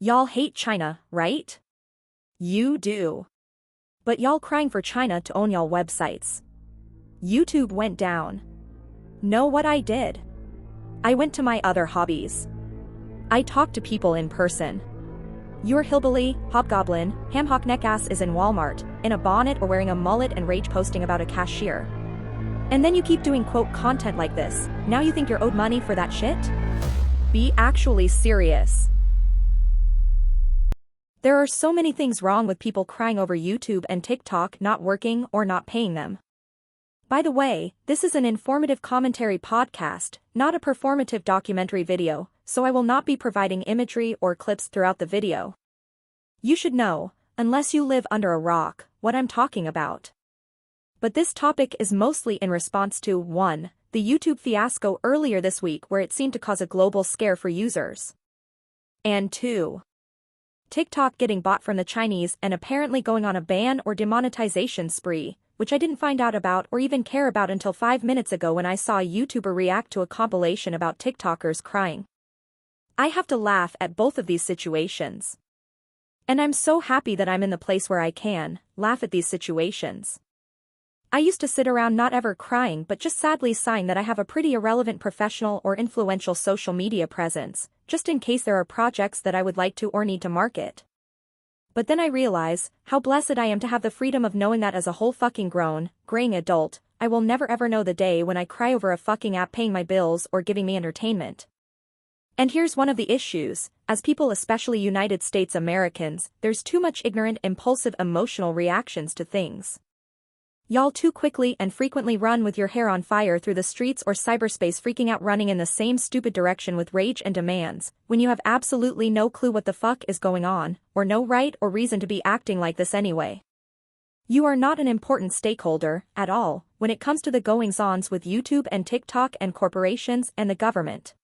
Y'all hate China, right? You do. But y'all crying for China to own y'all websites. YouTube went down. Know what I did? I went to my other hobbies. I talked to people in person. Your hillbilly, hobgoblin, ham-hock neckass is in Walmart, in a bonnet or wearing a mullet and rage posting about a cashier. And then you keep doing quote content like this, now you think you're owed money for that shit? Be actually serious. There are so many things wrong with people crying over YouTube and TikTok not working or not paying them. By the way, this is an informative commentary podcast, not a performative documentary video, so I will not be providing imagery or clips throughout the video. You should know, unless you live under a rock, what I'm talking about. But this topic is mostly in response to 1. The YouTube fiasco earlier this week where it seemed to cause a global scare for users. And 2. TikTok getting bought from the Chinese and apparently going on a ban or demonetization spree, which I didn't find out about or even care about until 5 minutes ago when I saw a YouTuber react to a compilation about TikTokers crying. I have to laugh at both of these situations. And I'm so happy that I'm in the place where I can laugh at these situations. I used to sit around not ever crying but just sadly sighing that I have a pretty irrelevant professional or influential social media presence, just in case there are projects that I would like to or need to market. But then I realize how blessed I am to have the freedom of knowing that as a whole fucking grown, graying adult, I will never ever know the day when I cry over a fucking app paying my bills or giving me entertainment. And here's one of the issues, as people especially United States Americans, there's too much ignorant impulsive emotional reactions to things. Y'all too quickly and frequently run with your hair on fire through the streets or cyberspace freaking out running in the same stupid direction with rage and demands, when you have absolutely no clue what the fuck is going on, or no right or reason to be acting like this anyway. You are not an important stakeholder, at all, when it comes to the goings-ons with YouTube and TikTok and corporations and the government.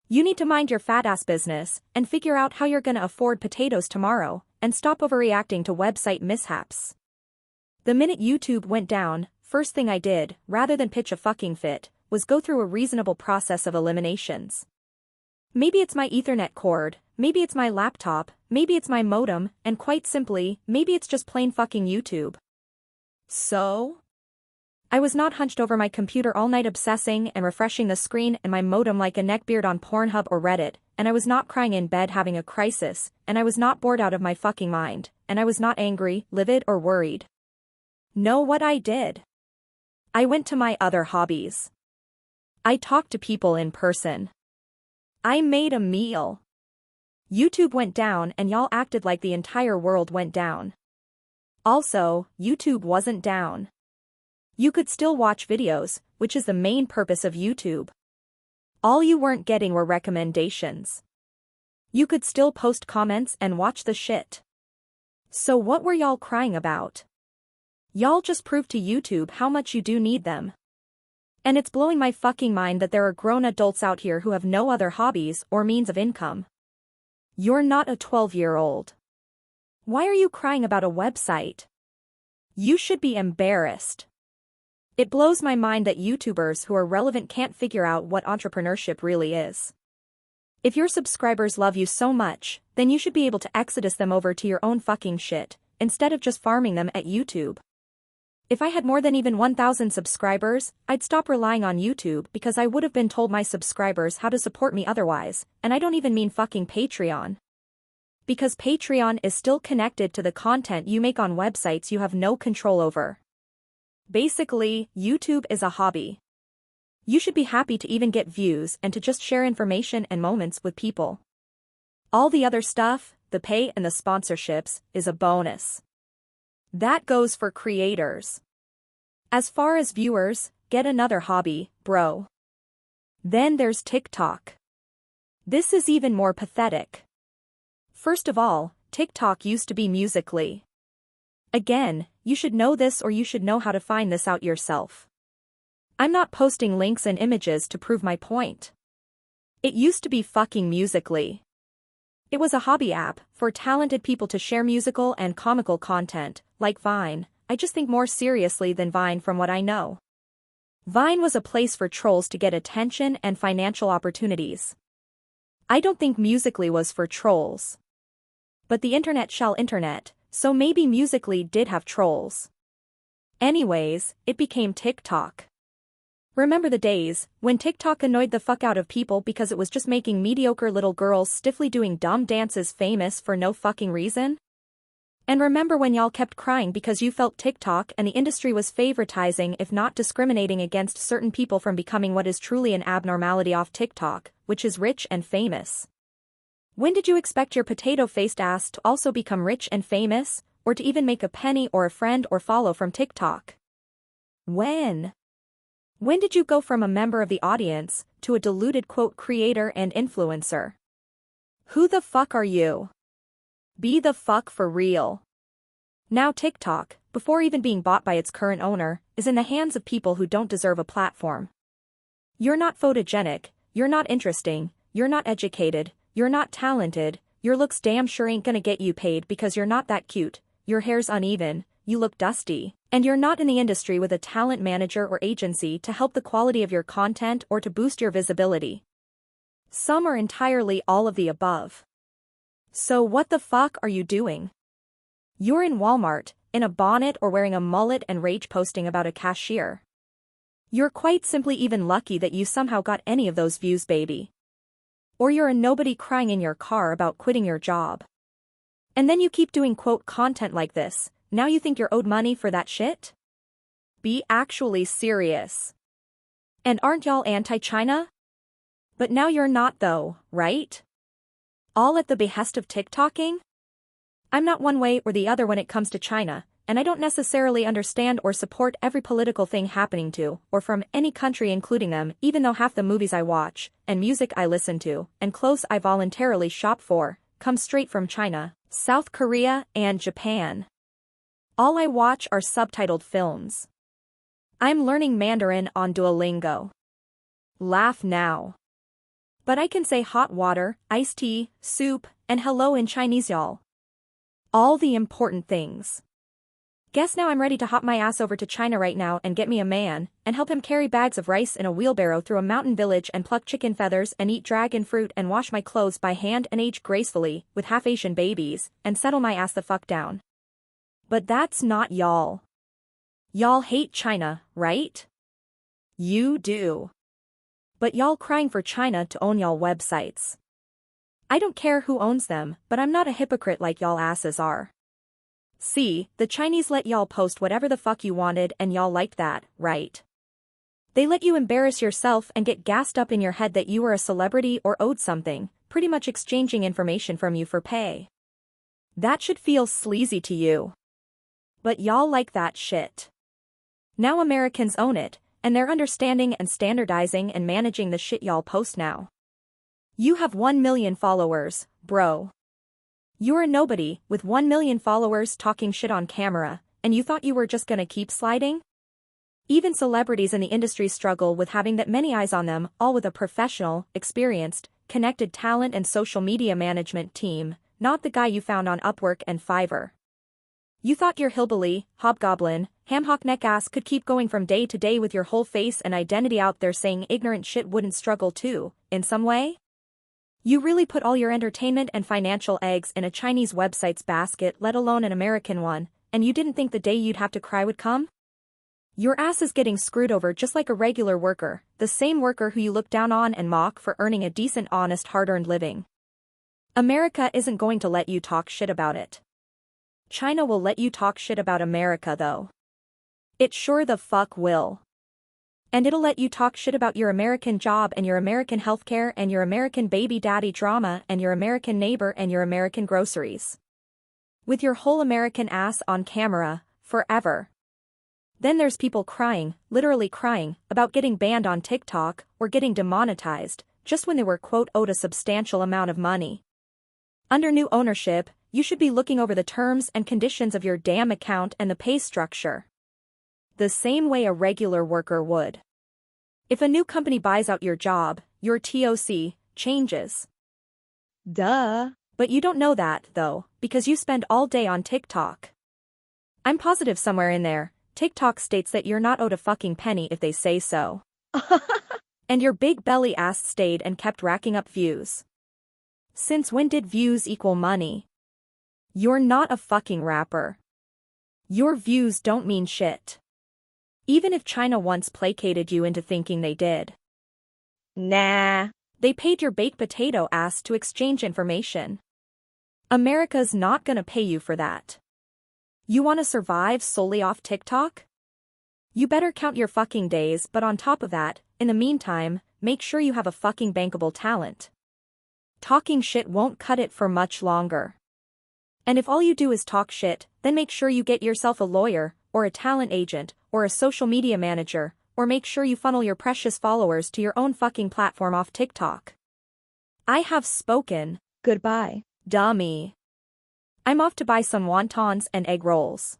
You need to mind your fat-ass business, and figure out how you're gonna afford potatoes tomorrow, and stop overreacting to website mishaps. The minute YouTube went down, first thing I did, rather than pitch a fucking fit, was go through a reasonable process of eliminations. Maybe it's my Ethernet cord, maybe it's my laptop, maybe it's my modem, and quite simply, maybe it's just plain fucking YouTube. So? I was not hunched over my computer all night obsessing and refreshing the screen and my modem like a neckbeard on Pornhub or Reddit, and I was not crying in bed having a crisis, and I was not bored out of my fucking mind, and I was not angry, livid or worried. Know what I did? I went to my other hobbies. I talked to people in person. I made a meal. YouTube went down and y'all acted like the entire world went down. Also, YouTube wasn't down. You could still watch videos, which is the main purpose of YouTube. All you weren't getting were recommendations. You could still post comments and watch the shit. So what were y'all crying about? Y'all just proved to YouTube how much you do need them. And it's blowing my fucking mind that there are grown adults out here who have no other hobbies or means of income. You're not a 12-year-old. Why are you crying about a website? You should be embarrassed. It blows my mind that YouTubers who are relevant can't figure out what entrepreneurship really is. If your subscribers love you so much, then you should be able to exodus them over to your own fucking shit, instead of just farming them at YouTube. If I had more than even 1,000 subscribers, I'd stop relying on YouTube because I would have been told my subscribers how to support me otherwise, and I don't even mean fucking Patreon. Because Patreon is still connected to the content you make on websites you have no control over. Basically, YouTube is a hobby. You should be happy to even get views and to just share information and moments with people. All the other stuff, the pay and the sponsorships, is a bonus. That goes for creators. As far as viewers, get another hobby, bro. Then there's TikTok. This is even more pathetic. First of all, TikTok used to be Musical.ly. Again, you should know this or you should know how to find this out yourself. I'm not posting links and images to prove my point. It used to be fucking Musical.ly. It was a hobby app for talented people to share musical and comical content, like Vine. I just think more seriously than Vine from what I know. Vine was a place for trolls to get attention and financial opportunities. I don't think Musical.ly was for trolls. But the internet shall internet, so maybe Musical.ly did have trolls. Anyways, it became TikTok. Remember the days when TikTok annoyed the fuck out of people because it was just making mediocre little girls stiffly doing dumb dances famous for no fucking reason? And remember when y'all kept crying because you felt TikTok and the industry was favoritizing if not discriminating against certain people from becoming what is truly an abnormality off TikTok, which is rich and famous? When did you expect your potato-faced ass to also become rich and famous, or to even make a penny or a friend or follow from TikTok? When? When did you go from a member of the audience to a deluded quote creator and influencer? Who the fuck are you? Be the fuck for real. Now TikTok, before even being bought by its current owner, is in the hands of people who don't deserve a platform. You're not photogenic, you're not interesting, you're not educated, you're not talented, your looks damn sure ain't gonna get you paid because you're not that cute, your hair's uneven, you look dusty, and you're not in the industry with a talent manager or agency to help the quality of your content or to boost your visibility. Some or entirely all of the above. So what the fuck are you doing? You're in Walmart, in a bonnet or wearing a mullet and rage posting about a cashier. You're quite simply even lucky that you somehow got any of those views, baby. Or you're a nobody crying in your car about quitting your job. And then you keep doing quote content like this. Now you think you're owed money for that shit? Be actually serious. And aren't y'all anti-China? But now you're not though, right? All at the behest of TikToking? I'm not one way or the other when it comes to China, and I don't necessarily understand or support every political thing happening to, or from any country including them, even though half the movies I watch, and music I listen to, and clothes I voluntarily shop for, come straight from China, South Korea, and Japan. All I watch are subtitled films. I'm learning Mandarin on Duolingo. Laugh now. But I can say hot water, iced tea, soup, and hello in Chinese, y'all. All the important things. Guess now I'm ready to hop my ass over to China right now and get me a man, and help him carry bags of rice in a wheelbarrow through a mountain village and pluck chicken feathers and eat dragon fruit and wash my clothes by hand and age gracefully, with half-Asian babies, and settle my ass the fuck down. But that's not y'all. Y'all hate China, right? You do. But y'all crying for China to own y'all websites. I don't care who owns them, but I'm not a hypocrite like y'all asses are. See, the Chinese let y'all post whatever the fuck you wanted and y'all liked that, right? They let you embarrass yourself and get gassed up in your head that you were a celebrity or owed something, pretty much exchanging information from you for pay. That should feel sleazy to you. But y'all like that shit. Now Americans own it, and they're understanding and standardizing and managing the shit y'all post now. You have 1 million followers, bro. You're a nobody, with 1 million followers talking shit on camera, and you thought you were just gonna keep sliding? Even celebrities in the industry struggle with having that many eyes on them, all with a professional, experienced, connected talent and social media management team, not the guy you found on Upwork and Fiverr. You thought your hillbilly, hobgoblin, ham-hock neck ass could keep going from day to day with your whole face and identity out there saying ignorant shit wouldn't struggle too, in some way? You really put all your entertainment and financial eggs in a Chinese website's basket, let alone an American one, and you didn't think the day you'd have to cry would come? Your ass is getting screwed over just like a regular worker, the same worker who you look down on and mock for earning a decent, honest, hard-earned living. America isn't going to let you talk shit about it. China will let you talk shit about America though. It sure the fuck will. And it'll let you talk shit about your American job and your American healthcare and your American baby daddy drama and your American neighbor and your American groceries. With your whole American ass on camera, forever. Then there's people crying, literally crying, about getting banned on TikTok or getting demonetized, just when they were quote owed a substantial amount of money. Under new ownership, you should be looking over the terms and conditions of your damn account and the pay structure. The same way a regular worker would. If a new company buys out your job, your TOC changes. Duh. But you don't know that, though, because you spend all day on TikTok. I'm positive somewhere in there, TikTok states that you're not owed a fucking penny if they say so. And your big belly ass stayed and kept racking up views. Since when did views equal money? You're not a fucking rapper. Your views don't mean shit. Even if China once placated you into thinking they did. Nah. They paid your baked potato ass to exchange information. America's not gonna pay you for that. You wanna survive solely off TikTok? You better count your fucking days, but on top of that, in the meantime, make sure you have a fucking bankable talent. Talking shit won't cut it for much longer. And if all you do is talk shit, then make sure you get yourself a lawyer, or a talent agent, or a social media manager, or make sure you funnel your precious followers to your own fucking platform off TikTok. I have spoken. Goodbye, dummy. I'm off to buy some wontons and egg rolls.